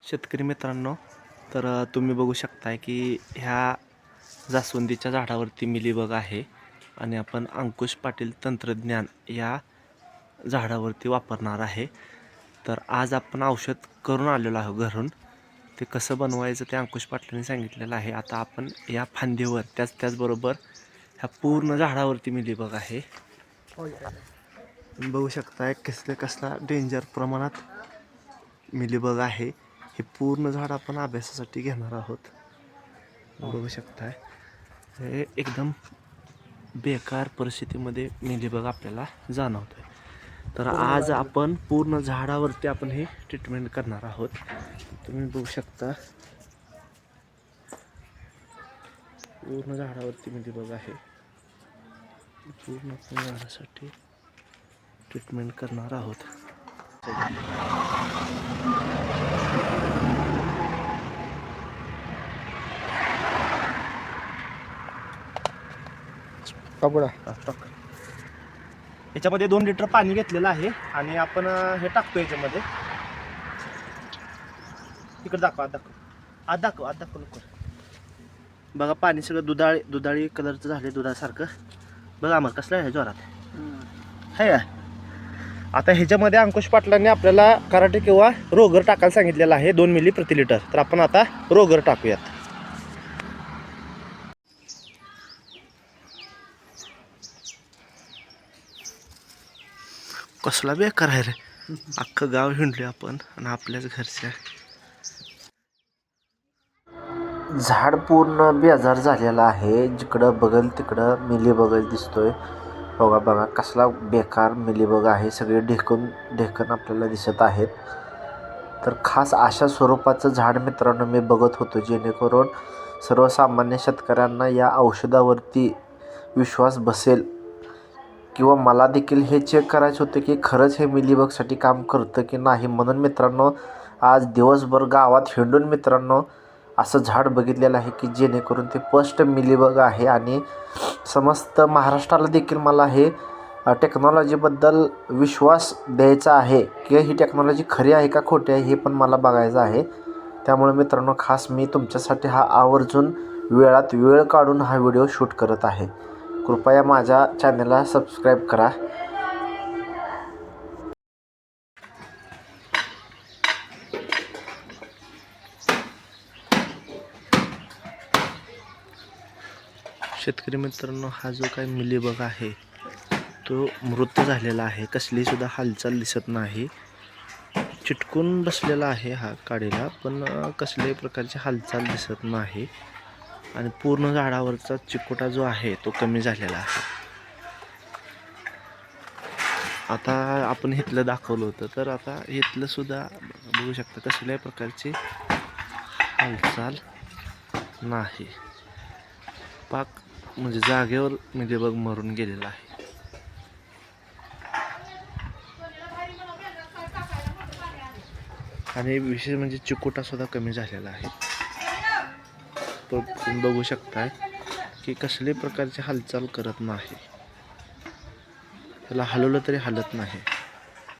शेतकरी मित्रांनो, तर तुम्ही बघू शकताय की ह्या जास्वंदीच्या झाडावरती मिलीबग आहे आणि आपण अंकुश पाटील तंत्रज्ञान या झाडावरती वापरणार आहे. तर आज आपण औषध करून आलेलो आहोत घरून. ते कसं बनवायचं ते अंकुश पाटलांनी सांगितलेलं आहे. आता आपण या फांदीवर त्याचबरोबर ह्या पूर्ण झाडावरती मिलीबग आहे. बघू शकताय कसला डेंजर प्रमाणात मिलीबग आहे. हे पूर्ण झाड आपण अभ्यासासाठी घेणार आहोत. बघू शकताय हे एकदम बेकार परिस्थितीमध्ये मिलीबग आपल्याला जाणवतोय. तर आज आपण पूर्ण झाडावरती आपण हे ट्रीटमेंट करणार आहोत. तुम्ही बघू शकता पूर्ण झाडावरती मिलीबग आहे. पूर्ण झाडासाठी ट्रीटमेंट करणार आहोत. याच्यामध्ये 2 लिटर पाणी घेतलेलं आहे आणि आपण हे टाकतो याच्यामध्ये. तिकडे दाखव, आत दाखव लवकर. बघा पाणी सगळं दुधाळी कलरचं झाले, दुधासारखं. बघा आम्हाला कसलं आहे जोरात आहे. आता ह्याच्यामध्ये अंकुश पाटलांनी आपल्याला कराटे किंवा रोगर टाकायला सांगितलेलं आहे 2 मिली प्रति लिटर. तर आपण आता रोगर टाकूयात. कसला बेकार आहे रे. अख्खं गाव हिंडले आपण आणि आपल्याच घरच्या. झाड पूर्ण बेजार झालेलं आहे. जिकडं बघल तिकडं मिलीबग दिसतोय. बघा कसला बेकार मिलीबग आहे. सगळे ढेकण आपल्याला दिसत आहेत. तर खास अशा स्वरूपाचं झाड मित्रांनो मी बघत होतो, जेणेकरून सर्वसामान्य शेतकऱ्यांना या औषधावरती विश्वास बसेल किंवा मला देखील हे चेक करायचं होतं की खरंच हे मिलीबगसाठी काम करतं की नाही. म्हणून मित्रांनो आज दिवसभर गावात हिंडून मित्रांनो असं झाड बघितलेलं आहे की जेणेकरून ते स्पष्ट मिलीबग आहे. आणि समस्त महाराष्ट्राला देखील मला हे टेक्नॉलॉजीबद्दल विश्वास द्यायचा आहे की ही टेक्नॉलॉजी खरी आहे का खोटी आहे हे पण मला बघायचं आहे. त्यामुळे मित्रांनो खास मी तुमच्यासाठी हा आवर्जून वेळात वेळ काढून हा व्हिडिओ शूट करत आहे. कृपया माझ्या चॅनलला सबस्क्राईब करा. शेतकरी मित्रांनो, हा जो काही मिलीबग आहे तो मृत झालेला आहे. कसली सुद्धा हालचाल दिसत नाही. चिटकून बसलेला आहे हा काडीला, पण कसल्याही प्रकारची हालचाल दिसत नाही. आणि पूर्ण झाडावरचा चिकोटा जो आहे तो कमी झालेला आहे. आता आपण इथलं दाखवलं होतं, तर आता इथलं सुद्धा बघू शकता कसल्याही प्रकारची हालचाल नाही. पाक म्हणजे जागेवर मिलीबग मरून गेलेला आहे. आणि विशेष म्हणजे चिकोटा सुद्धा कमी झालेला आहे. तो तुम्ही बघू शकताय की कसल्याही प्रकारची हालचाल करत नाही. त्याला हलवलं तरी हलत नाही.